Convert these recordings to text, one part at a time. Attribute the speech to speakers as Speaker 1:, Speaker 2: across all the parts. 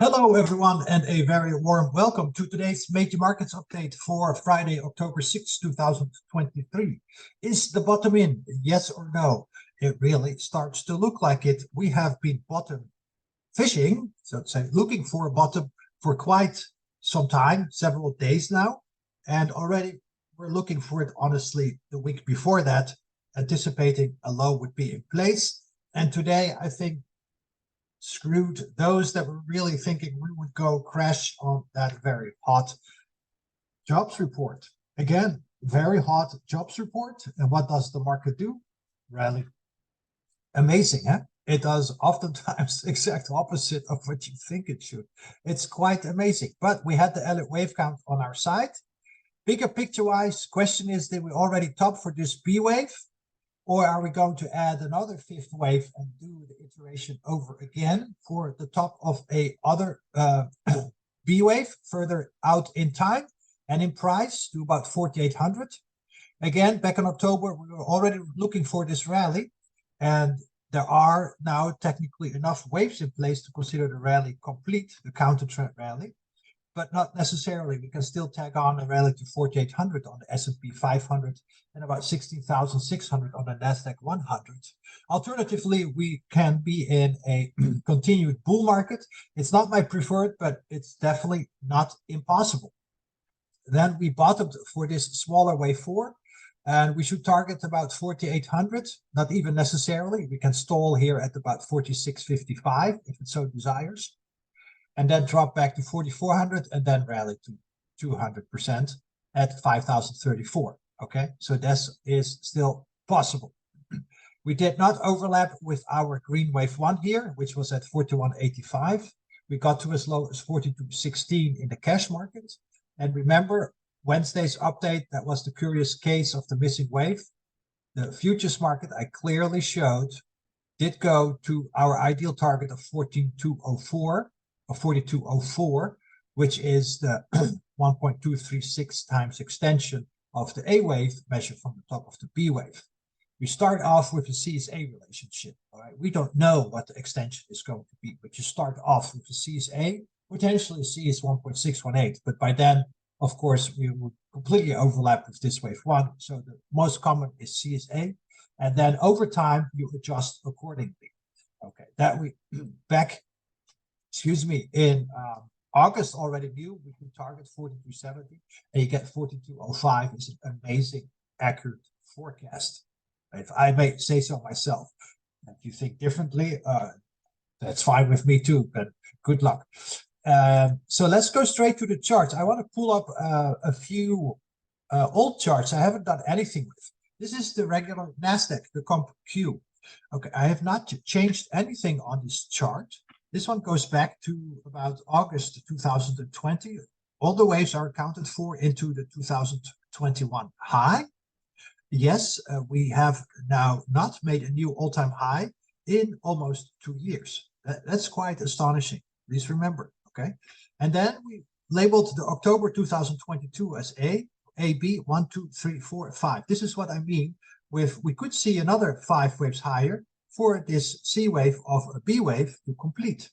Speaker 1: Hello, everyone, and a very warm welcome to today's Major Markets Update for Friday, October 6, 2023. Is the bottom in? Yes or no? It really starts to look like it. We have been bottom fishing, so to say, looking for a bottom for quite some time, several days now, and already we're looking for it, honestly, the week before that, anticipating a low would be in place. And today, I think, screwed those that were really thinking we would go crash on that very hot jobs report. Again, very hot jobs report. And what does the market do? Rally. Amazing, huh? It does oftentimes the exact opposite of what you think it should. It's quite amazing. But we had the Elliott Wave count on our side. Bigger picture-wise, question is, did we already top for this B wave? Or are we going to add another fifth wave and do the iteration over again for the top of a other B wave further out in time and in price to about 4,800? Again, back in October, we were already looking for this rally, and there are now technically enough waves in place to consider the rally complete, the counter trend rally. But not necessarily. We can still tag on a rally to 4,800 on the S&P 500 and about 16,600 on the NASDAQ100. Alternatively, we can be in a continued bull market. It's not my preferred, but it's definitely not impossible. Then we bottomed for this smaller wave 4, and we should target about 4,800, not even necessarily. We can stall here at about 46.55 if it so desires, and then drop back to 4,400 and then rally to 200% at 5,034. Okay, so this is still possible. We did not overlap with our green wave 1 here, which was at 41.85. We got to as low as 42.16 in the cash market. And remember, Wednesday's update, that was the curious case of the missing wave. The futures market, I clearly showed, did go to our ideal target of 14,204. 4204, which is the 1.236 times extension of the A wave measured from the top of the B wave. We start off with the CSA relationship. All right, we don't know what the extension is going to be, but you start off with the CSA. Potentially C is 1.618, but by then, of course, we would completely overlap with this wave 1. So the most common is CSA, and then over time you adjust accordingly. Okay, that we back. Excuse me, in August already knew we could target 4270, and you get 4205 is an amazing, accurate forecast. If I may say so myself. If you think differently, that's fine with me too, but good luck. So let's go straight to the charts. I want to pull up a few old charts I haven't done anything with. This is the regular NASDAQ, the Comp Q. Okay, I have not changed anything on this chart. This one goes back to about August 2020. All the waves are accounted for into the 2021 high. Yes, we have now not made a new all-time high in almost 2 years. That's quite astonishing. Please remember, okay? And then we labeled the October 2022 as A, B, 1, 2, 3, 4, 5. This is what I mean with we could see another 5 waves higher for this C wave of a B wave to complete.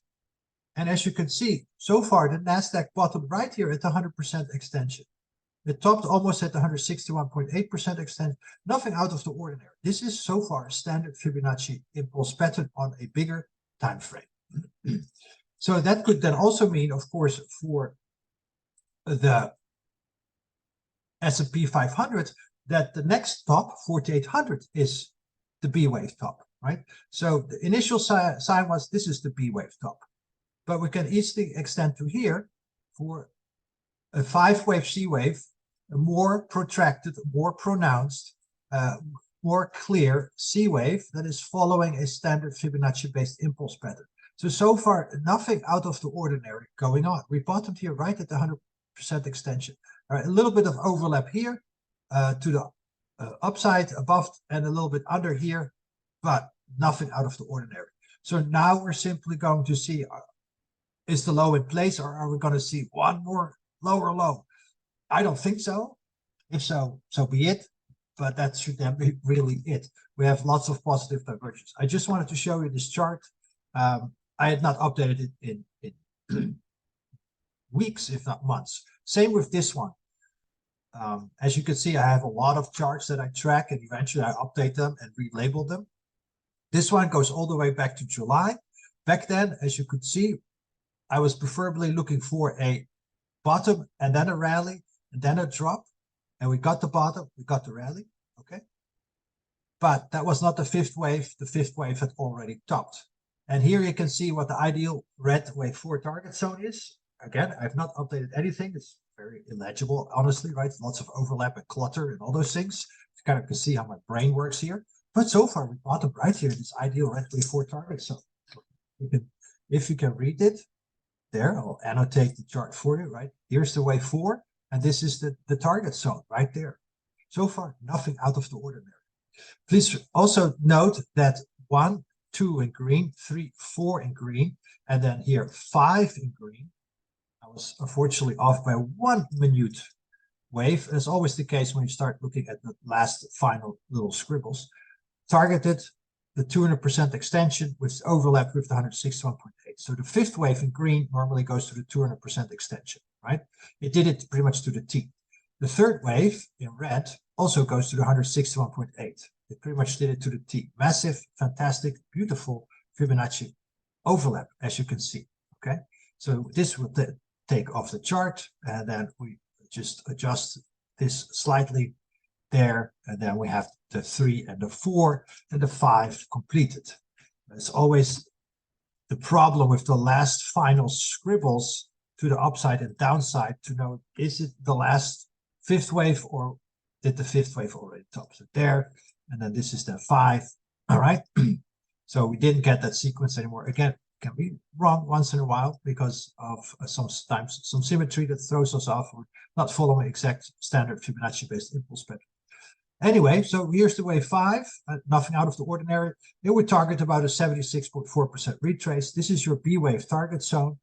Speaker 1: And as you can see, so far the NASDAQ bottomed right here at 100% extension. It topped almost at 161.8% extension. Nothing out of the ordinary. This is so far a standard Fibonacci impulse pattern on a bigger time frame. So that could then also mean, of course, for the S&P 500 that the next top, 4,800, is the B wave top. Right, so the initial sign was this is the B wave top, but we can easily extend to here for a 5-wave C wave, a more protracted, more pronounced, more clear C wave that is following a standard Fibonacci-based impulse pattern. So far, nothing out of the ordinary going on. We bottomed here right at the 100% extension. All right, a little bit of overlap here to the upside above and a little bit under here, but nothing out of the ordinary. So now we're simply going to see, is the low in place, or are we going to see one more lower low? I don't think so. If so, so be it. But that should then be really it. We have lots of positive divergence. I just wanted to show you this chart. I had not updated it in weeks, if not months. Same with this one. As you can see, I have a lot of charts that I track, and eventually I update them and relabel them. This one goes all the way back to July. Back then, as you could see, I was preferably looking for a bottom and then a rally and then a drop. And we got the bottom, we got the rally, okay? But that was not the fifth wave. The fifth wave had already topped. And here you can see what the ideal red wave 4 target zone is. Again, I've not updated anything. It's very illegible, honestly, right? Lots of overlap and clutter and all those things. You kind of can see how my brain works here. But so far, we bottomed right here, this ideal red wave 4 target zone. If you can read it, there, I'll annotate the chart for you, right? Here's the wave 4, and this is the target zone right there. So far, nothing out of the ordinary. Please also note that 1, 2 in green, 3, 4 in green, and then here 5 in green. I was unfortunately off by 1 minute wave. As always the case when you start looking at the last final little scribbles. Targeted the 200% extension, which overlapped with the 161.8. So the fifth wave in green normally goes to the 200% extension, right? It did it pretty much to the T. The third wave in red also goes to the 161.8. It pretty much did it to the T. Massive, fantastic, beautiful Fibonacci overlap, as you can see, okay? So this will take off the chart, and then we just adjust this slightly there, and then we have the 3 and the 4 and the 5 completed. There's always the problem with the last final scribbles to the upside and downside to know, is it the last fifth wave or did the fifth wave already top? So there, and then this is the 5, all right? So we didn't get that sequence anymore. Again, can be wrong once in a while because of sometimes some symmetry that throws us off or not following exact standard Fibonacci-based impulse pattern. Anyway, so here's the wave 5, nothing out of the ordinary. Here we target about a 76.4% retrace. This is your B wave target zone,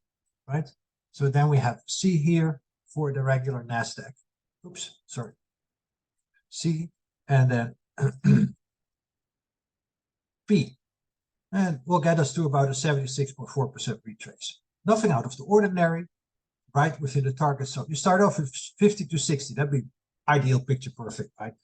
Speaker 1: right? So then we have C here for the regular NASDAQ. Oops, sorry. C, and then B. And will get us to about a 76.4% retrace. Nothing out of the ordinary, right within the target zone. You start off with 50 to 60. That'd be ideal, picture perfect, right?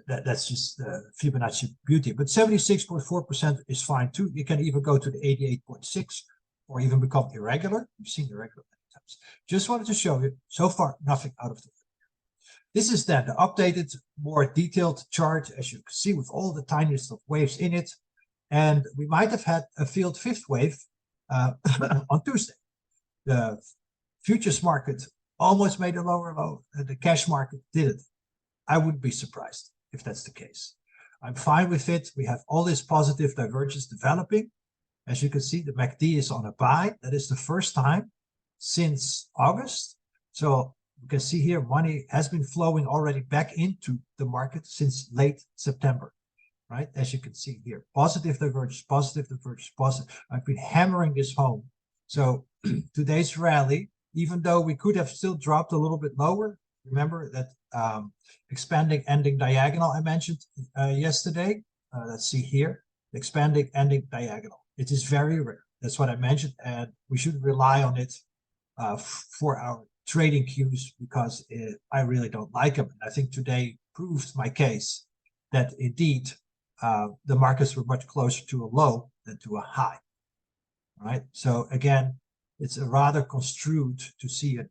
Speaker 1: That's just Fibonacci beauty. But 76.4% is fine too. You can even go to the 88.6 or even become irregular. You've seen irregular many times. Just wanted to show you, so far, nothing out of the ordinary. This is then the updated, more detailed chart, as you can see, with all the tiniest of waves in it. And we might have had a failed fifth wave on Tuesday. The futures market almost made a lower low, and the cash market didn't. I wouldn't be surprised if that's the case. I'm fine with it. We have all this positive divergence developing. As you can see, the MACD is on a buy. That is the first time since August. So you can see here, money has been flowing already back into the market since late September. Right, as you can see here, positive divergence, positive divergence, positive. I've been hammering this home. So today's rally, even though we could have still dropped a little bit lower, remember that expanding ending diagonal I mentioned yesterday. Let's see here, expanding ending diagonal. It is very rare. That's what I mentioned, and we shouldn't rely on it for our trading cues because I really don't like them. And I think today proved my case that indeed the markets were much closer to a low than to a high, right? So again, it's a rather construed to see an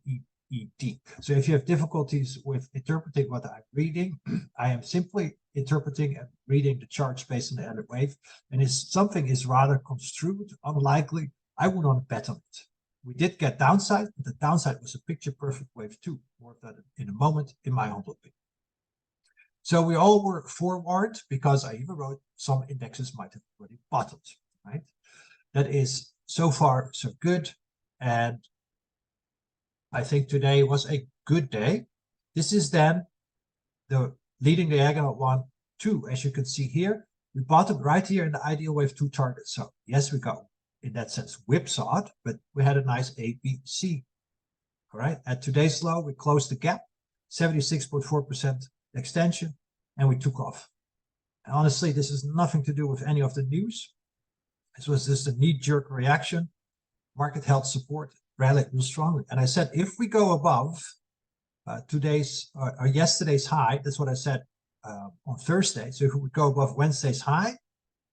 Speaker 1: EED. So if you have difficulties with interpreting what I'm reading, I am simply interpreting and reading the charts based on the Elliott Wave. And if something is rather construed, unlikely, I would not bet on it. We did get downside, but the downside was a picture perfect wave 2. More of that in a moment, in my humble opinion. So we all were forewarned because I even wrote some indexes might have already bottomed, right? That is so far so good. And I think today was a good day. This is then the leading diagonal 1, 2. As you can see here, we bottomed right here in the ideal wave 2 target. So yes, we go in that sense whipsawed, but we had a nice ABC. All right. At today's low, we closed the gap, 76.4% extension, and we took off. And honestly, this has nothing to do with any of the news. This was just a knee-jerk reaction. Market held support, rallied real strongly. And I said, if we go above today's or yesterday's high, that's what I said on Thursday. So if we would go above Wednesday's high,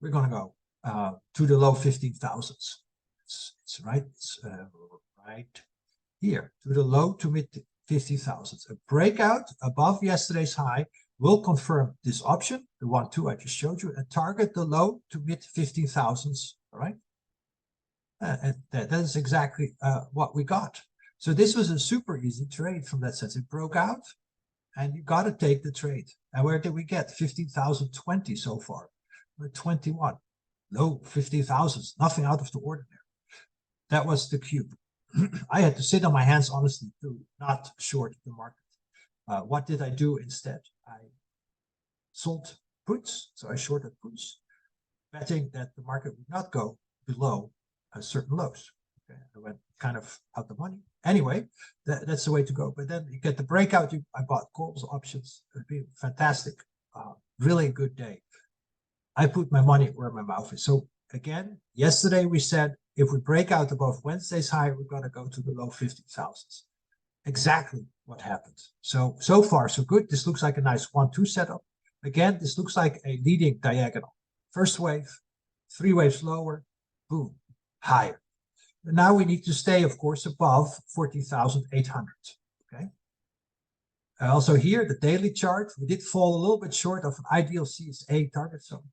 Speaker 1: we're going to go to the low 15,000s. It's right, right here to the low to mid 50,000s. A breakout above yesterday's high will confirm this option, the 1-2 I just showed you, and target the low to mid 15,000s. All right, and that is exactly what we got. So this was a super easy trade from that sense. It broke out, and you got to take the trade. And where did we get? 15,020 so far. We're 21. Low 50,000s, nothing out of the ordinary. That was the cube. I had to sit on my hands, honestly, to not short the market. What did I do instead? I sold puts, so I shorted puts, betting that the market would not go below certain lows. Okay, I went kind of out the money. Anyway, that's the way to go. But then you get the breakout. I bought calls, options. It'd be fantastic. Really good day. I put my money where my mouth is. So again, yesterday we said if we break out above Wednesday's high, we're going to go to the low 50,000s. Exactly what happened. So far, so good. This looks like a nice 1-2 setup. Again, this looks like a leading diagonal. First wave, 3 waves lower, boom, higher. And now we need to stay, of course, above 14,800. Okay. Also here, the daily chart, we did fall a little bit short of an ideal CSA target zone.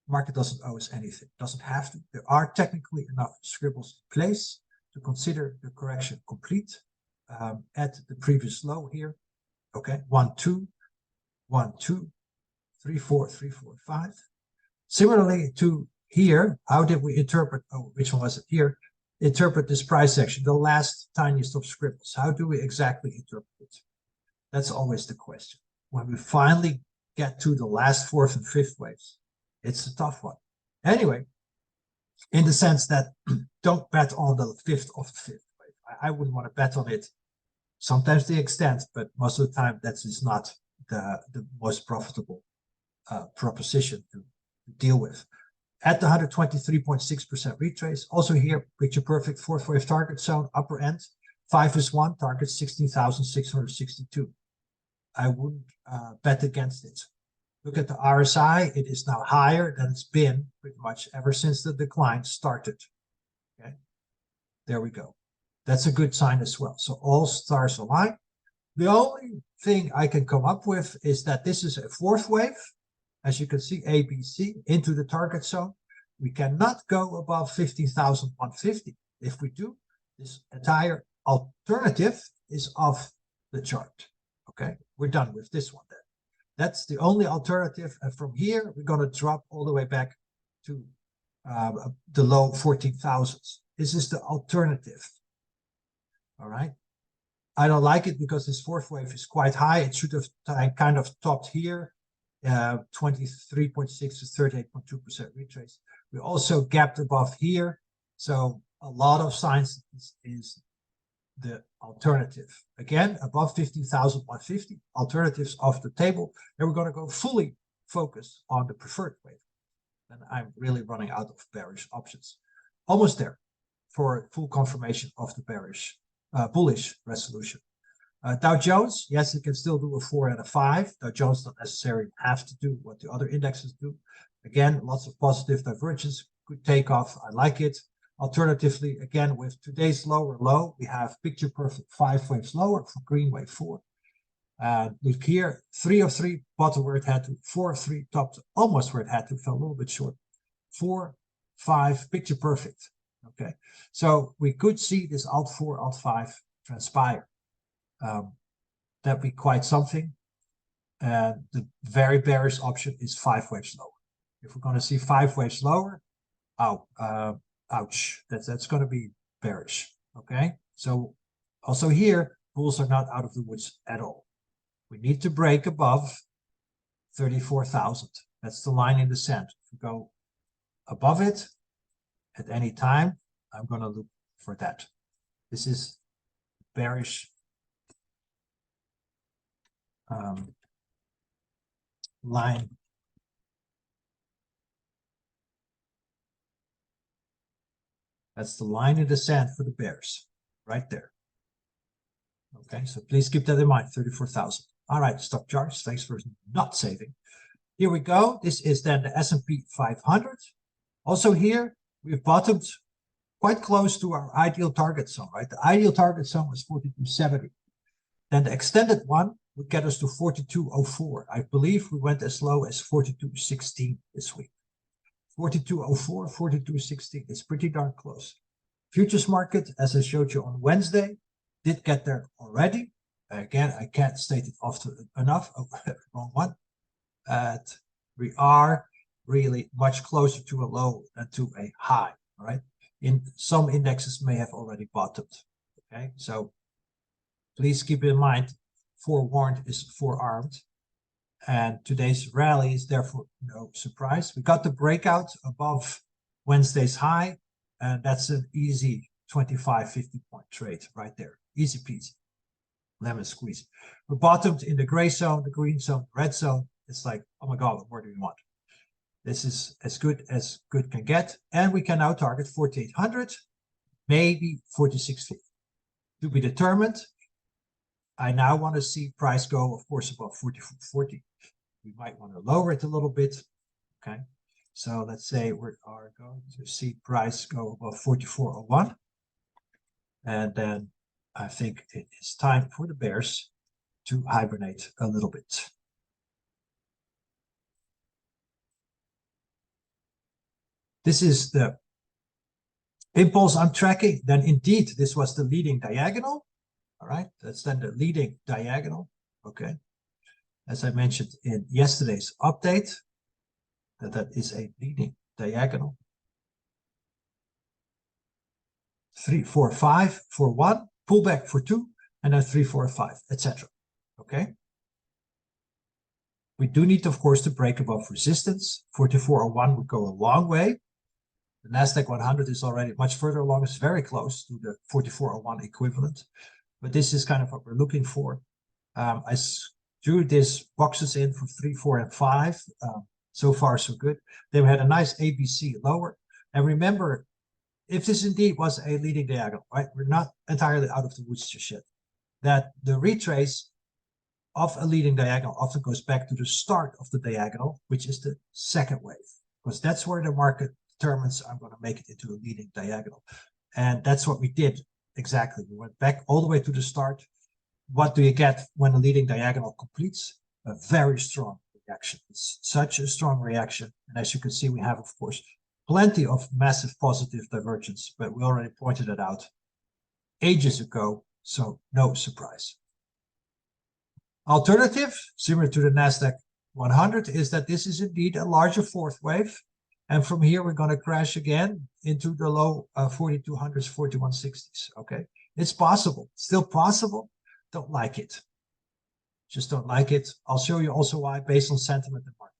Speaker 1: Market doesn't owe us anything, doesn't have to. There are technically enough scribbles in place to consider the correction complete at the previous low here. Okay, 1-2, 1-2, 3-4, 3-4, 5. Similarly to here, how did we interpret, which one was it here? Interpret this price action, the last tiniest of scribbles. How do we exactly interpret it? That's always the question. When we finally get to the last 4th and 5th waves, it's a tough one. Anyway, in the sense that don't bet on the 5th of the 5th wave. I wouldn't want to bet on it. Sometimes they extend, but most of the time that is not the most profitable proposition to deal with. At the 123.6% retrace, also here, picture perfect 4th wave target zone, upper end, 5 is 1, target 16,662. I wouldn't bet against it. Look at the RSI, it is now higher than it's been pretty much ever since the decline started. Okay, there we go. That's a good sign as well. So all stars align. The only thing I can come up with is that this is a 4th wave. As you can see, A, B, C into the target zone. We cannot go above 15,150. If we do, this entire alternative is off the chart. Okay, we're done with this one then. That's the only alternative. And from here, we're going to drop all the way back to the low 14,000s. This is the alternative. All right. I don't like it because this 4th wave is quite high. It should have kind of topped here, 23.6 to 38.2% retrace. We also gapped above here. So a lot of signs is the alternative. Again, above 15,150, alternatives off the table. Then we're going to go fully focus on the preferred wave. And I'm really running out of bearish options. Almost there for full confirmation of the bearish, bullish resolution. Dow Jones, yes, it can still do a 4 and a 5. Dow Jones don't necessarily have to do what the other indexes do. Again, lots of positive divergence, good takeoff. I like it. Alternatively, again, with today's lower low, we have picture perfect 5 waves lower for green wave 4. Look here, 3 of 3 bottom where it had to, 4 of 3 topped almost where it had to, fell a little bit short. 4, 5, picture perfect. Okay, so we could see this alt 4, alt 5 transpire. That'd be quite something. And the very bearish option is 5 waves lower. If we're going to see 5 waves lower, ouch, that's going to be bearish. Okay, so also here, bulls are not out of the woods at all. We need to break above 34,000. That's the line in the sand. If we go above it at any time, I'm going to look for that. This is bearish line. That's the line in the sand for the bears. right there. Okay, so please keep that in mind, 34,000. All right, stop charge. Thanks for not saving. Here we go. This is then the S&P 500. Also here, we've bottomed quite close to our ideal target zone, right? The ideal target zone was 42.70. Then the extended one would get us to 42.04. I believe we went as low as 42.16 this week. 42.04, 42.16 is pretty darn close. Futures market, as I showed you on Wednesday, did get there already. Again, I can't state it often enough. Oh, wrong one. We are really much closer to a low than to a high, all right? In some indexes may have already bottomed, okay? So please keep in mind, forewarned is forearmed. And today's rally is therefore no surprise. We got the breakout above Wednesday's high, and that's an easy 25-50 point trade right there. Easy peasy. Lemon squeeze. We bottomed in the gray zone, the green zone, red zone. It's like, oh my God, what more do we want? This is as good can get. And we can now target 4,800, maybe 4,650. To be determined. I now want to see price go, of course, above 44.40. We might want to lower it a little bit. Okay. So let's say we are going to see price go above 44.01. And then I think it is time for the bears to hibernate a little bit. This is the impulse I'm tracking. Then indeed, this was the leading diagonal. All right, that's then the leading diagonal. Okay. As I mentioned in yesterday's update, that is a leading diagonal. 3, 4, 5 for 1, pullback for 2, and then 3, 4, 5, etc. Okay. We do need, of course, to break above resistance. 44.01 would go a long way. The NASDAQ100 is already much further along. It's very close to the 44.01 equivalent. But this is kind of what we're looking for. I drew these boxes in for 3, 4, and 5. So far, so good. Then we had a nice ABC lower. And remember, if this indeed was a leading diagonal, right? We're not entirely out of the woods just yet. That the retrace of a leading diagonal often goes back to the start of the diagonal, which is the second wave. Because that's where the market determines I'm going to make it into a leading diagonal. And that's what we did. Exactly. We went back all the way to the start. What do you get when a leading diagonal completes? A very strong reaction. It's such a strong reaction. And as you can see, we have, of course, plenty of massive positive divergence, but we already pointed it out ages ago, so no surprise. Alternative, similar to the NASDAQ 100, is that this is indeed a larger fourth wave. And from here, we're going to crash again into the low 4200s, 4160s. Okay, it's possible, still possible. Don't like it. Just don't like it. I'll show you also why, based on sentiment and market.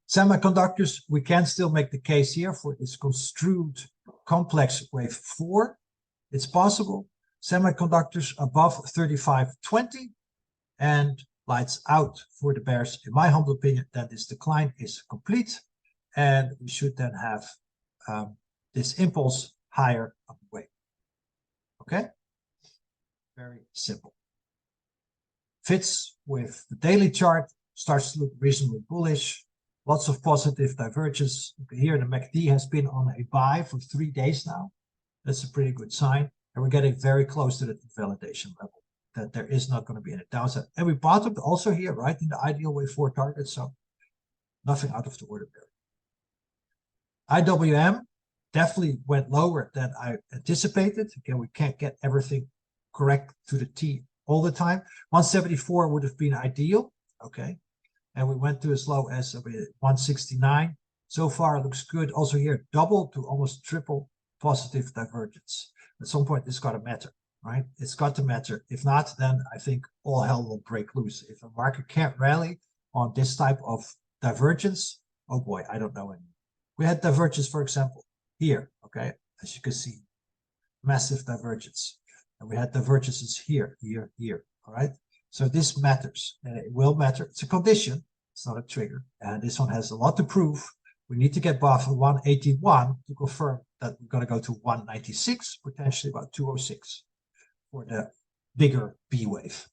Speaker 1: Semiconductors, we can still make the case here for this construed complex wave 4. It's possible. Semiconductors above 35.20 and lights out for the bears. In my humble opinion, that this decline is complete, and we should then have this impulse higher up the way. Okay, very simple. Fits with the daily chart, starts to look reasonably bullish. Lots of positive divergence. Here, the MACD has been on a buy for 3 days now. That's a pretty good sign, and we're getting very close to the validation level. That there is not going to be any downside. And we bottomed also here, right, in the ideal wave 4 target, so nothing out of the ordinary. IWM definitely went lower than I anticipated. Again, we can't get everything correct to the T all the time. 174 would have been ideal, okay? And we went to as low as 169. So far, it looks good. Also here, double to almost triple positive divergence. At some point, it's got to matter. Right? It's got to matter. If not, then I think all hell will break loose. If a market can't rally on this type of divergence, oh boy, I don't know anymore. We had divergence, for example, here, okay? As you can see, massive divergence. And we had divergences here, here, here, all right? So this matters, and it will matter. It's a condition, it's not a trigger. And this one has a lot to prove, We need to get above 181 to confirm that we're going to go to 196, potentially about 206 for the bigger B wave.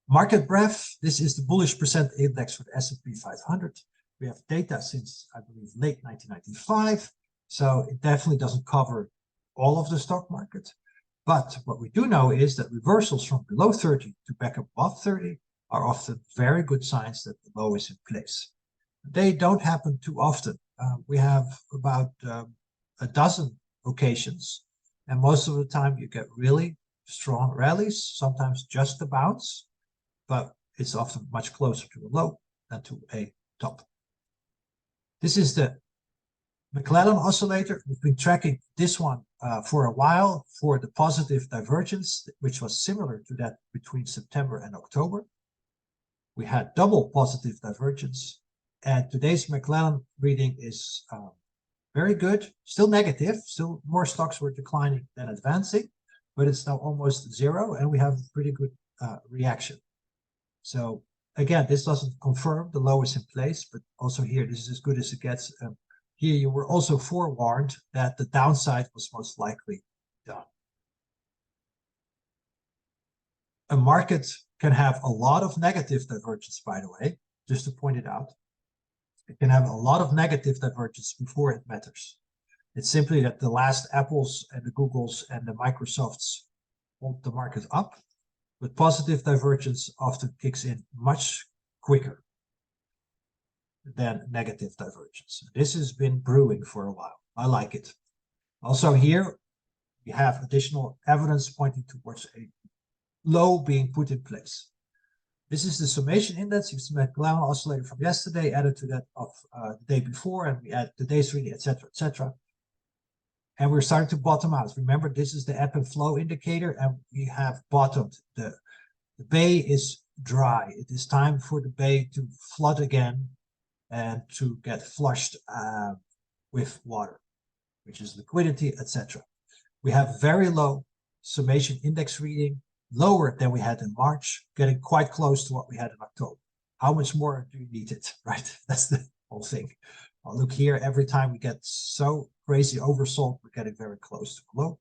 Speaker 1: Market breadth, this is the bullish percent index for the S&P 500. We have data since, I believe, late 1995. So it definitely doesn't cover all of the stock market. But what we do know is that reversals from below 30 to back above 30 are often very good signs that the low is in place. They don't happen too often. We have about a dozen occasions, and most of the time you get really strong rallies, sometimes just a bounce, but it's often much closer to a low than to a top. This is the McClellan oscillator. We've been tracking this one for a while for the positive divergence, which was similar to that between September and October. We had double positive divergence, and today's McClellan reading is very good, still negative, still more stocks were declining than advancing, but it's now almost zero, and we have a pretty good reaction. So again, this doesn't confirm the low is in place, but also here, this is as good as it gets. Here you were also forewarned that the downside was most likely done. A market can have a lot of negative divergence, by the way, just to point it out. It can have a lot of negative divergence before it matters. It's simply that the last Apples and the Googles and the Microsofts hold the market up, but positive divergence often kicks in much quicker than negative divergence. This has been brewing for a while. I like it. Also here, we have additional evidence pointing towards a low being put in place. This is the summation index. It's the McClellan oscillator from yesterday, added to that of the day before, and we add today's reading, etc., etc. And we're starting to bottom out. Remember, this is the ebb and flow indicator, and we have bottomed. The bay is dry. It is time for the bay to flood again and to get flushed with water, which is liquidity, etc. We have very low summation index reading, lower than we had in March, getting quite close to what we had in October. How much more do you need it, right? That's the whole thing. Well, look here, every time we get so crazy oversold, we're getting very close to low.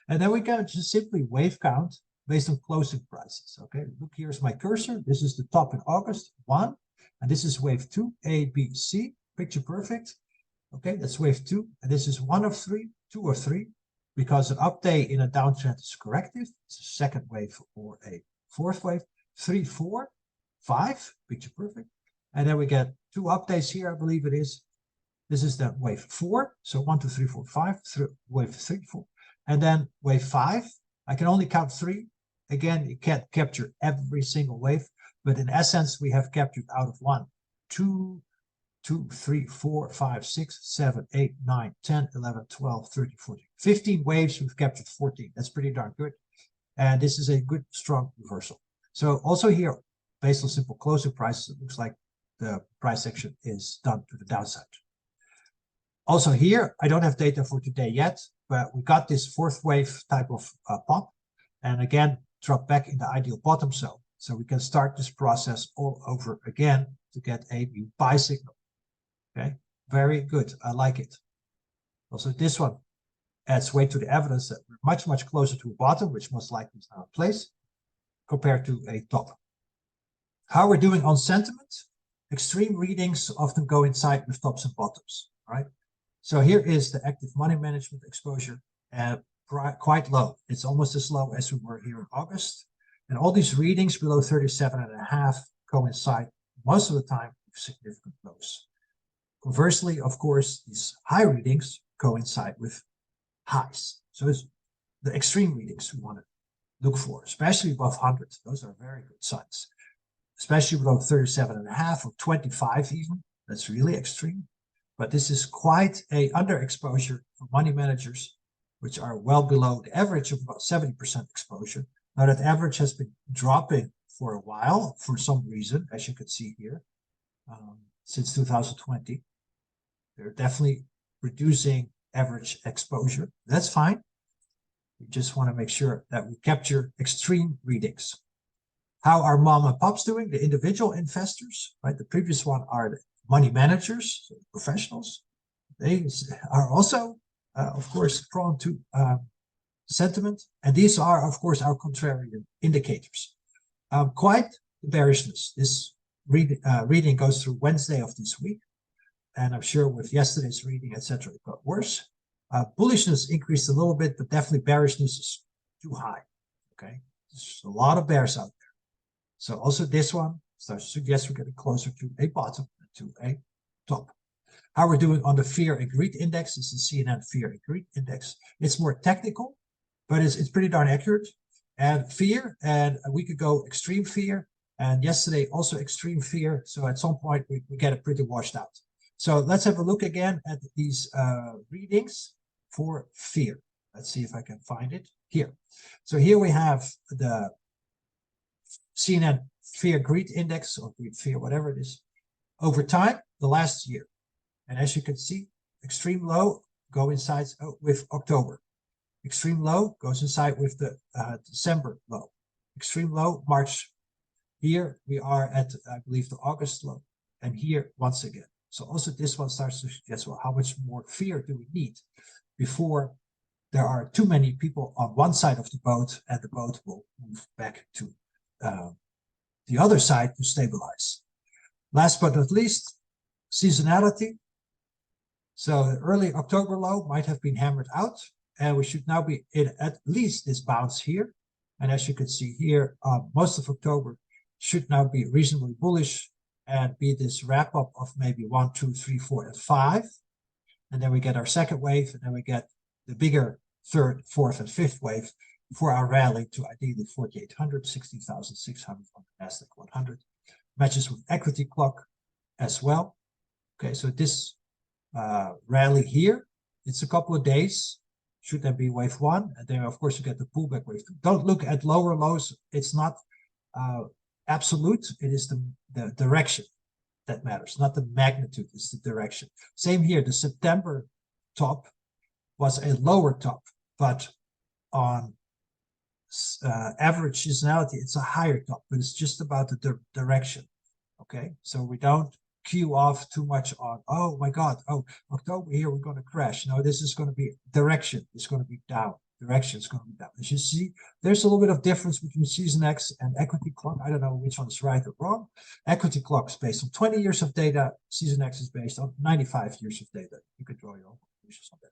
Speaker 1: And then we can just simply wave count based on closing prices, okay? Look, here's my cursor. This is the top in August, 1. And this is wave 2, A, B, C, picture perfect. Okay, that's wave 2. And this is 1 of 3, 2 of 3, because an update in a downtrend is corrective. It's a second wave or a fourth wave. 3, 4, 5, picture perfect. And then we get 2 updates here, I believe it is. This is the wave 4. So 1, 2, 3, 4, 5, wave 3, 4. And then wave 5, I can only count 3. Again, you can't capture every single wave, but in essence, we have captured out of 1, 2, 3, 4, 5, 6, 7, 8, 9, 10, 11, 12, 13, 14, 15 waves. We've captured 14. That's pretty darn good. And this is a good, strong reversal. So also here, based on simple closing prices, it looks like the price action is done to the downside. Also here, I don't have data for today yet, but we got this fourth wave type of pop. And again, drop back in the ideal bottom zone. So we can start this process all over again to get a new buy signal. Okay, very good. I like it. Also, this one adds weight to the evidence that we're much, much closer to a bottom, which most likely is now in place, compared to a top. How we're doing on sentiment? Extreme readings often go inside with tops and bottoms, right? So here is the active money management exposure, quite low. It's almost as low as we were here in August. And all these readings below 37.5 coincide most of the time with significant lows. Conversely, of course, these high readings coincide with highs. So it's the extreme readings we want to look for, especially above 100. Those are very good signs. Especially below 37.5 or 25 even. That's really extreme. But this is quite a underexposure for money managers, which are well below the average of about 70% exposure. Now that average has been dropping for a while for some reason, as you can see here, since 2020. They're definitely reducing average exposure. That's fine. We just want to make sure that we capture extreme readings. How are mom and pops doing? The individual investors, right? The previous one are money managers, professionals, they are also, of course, prone to sentiment. And these are, of course, our contrarian indicators. Quite the bearishness. This reading goes through Wednesday of this week. And I'm sure with yesterday's reading, etc., it got worse. Bullishness increased a little bit, but definitely bearishness is too high. Okay, there's a lot of bears out there. So also this one starts to suggest we're getting closer to a bottom than to a top. How we're doing on the fear and greed index is the CNN fear and greed index. It's more technical, but it's pretty darn accurate. And fear, and a week ago, extreme fear, and yesterday also extreme fear. So at some point we get it pretty washed out. So let's have a look again at these readings for fear. Let's see if I can find it here. So here we have the CNN fear greed index, or greed fear, whatever it is, over time, the last year. And as you can see, extreme low coincides with October. Extreme low goes inside with the December low. Extreme low, March. Here we are at, I believe, the August low. And here, once again. So also this one starts to suggest, well, how much more fear do we need before there are too many people on one side of the boat and the boat will move back to the other side to stabilize. Last but not least, seasonality. So the early October low might have been hammered out, and we should now be in at least this bounce here. And as you can see here, most of October should now be reasonably bullish and be this wrap up of maybe 1, 2, 3, 4, and 5. And then we get our second wave, and then we get the bigger third, fourth, and fifth wave for our rally to ideally 4,800, 16,600 on the NASDAQ100. Matches with equity clock as well. Okay, so this rally here, it's a couple of days. Should that be wave 1? And then, of course, you get the pullback wave 2. Don't look at lower lows. It's not absolute. It is the direction that matters, not the magnitude. It's the direction. Same here. The September top was a lower top, but on average seasonality, it's a higher top, but it's just about the direction. Okay, so we don't cue off too much on, oh my God, oh, October here, we're going to crash. No, this is going to be direction. It's going to be down. Direction is going to be down. As you see, there's a little bit of difference between season X and equity clock. I don't know which one is right or wrong. Equity clock is based on 20 years of data. Season X is based on 95 years of data. You could draw your own conclusions on that.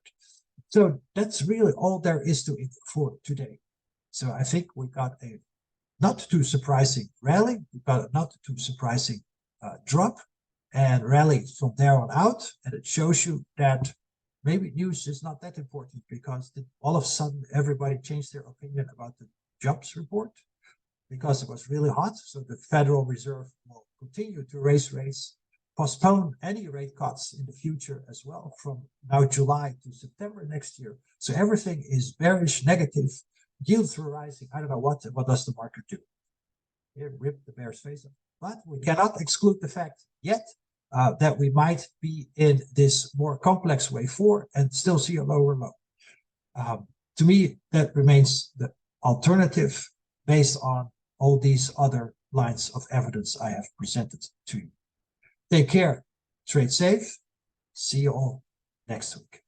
Speaker 1: So that's really all there is to it for today. So I think we got a not too surprising rally. We got a not too surprising drop and rally from there on out. And it shows you that maybe news is not that important, because all of a sudden everybody changed their opinion about the jobs report because it was really hot. So the Federal Reserve will continue to raise rates, postpone any rate cuts in the future as well from now July to September next year. So everything is bearish, negative, yields were rising. I don't know what does the market do? Here, rip the bear's face off. But we cannot exclude the fact yet that we might be in this more complex wave 4 and still see a lower low. To me, that remains the alternative based on all these other lines of evidence I have presented to you. Take care, trade safe. See you all next week.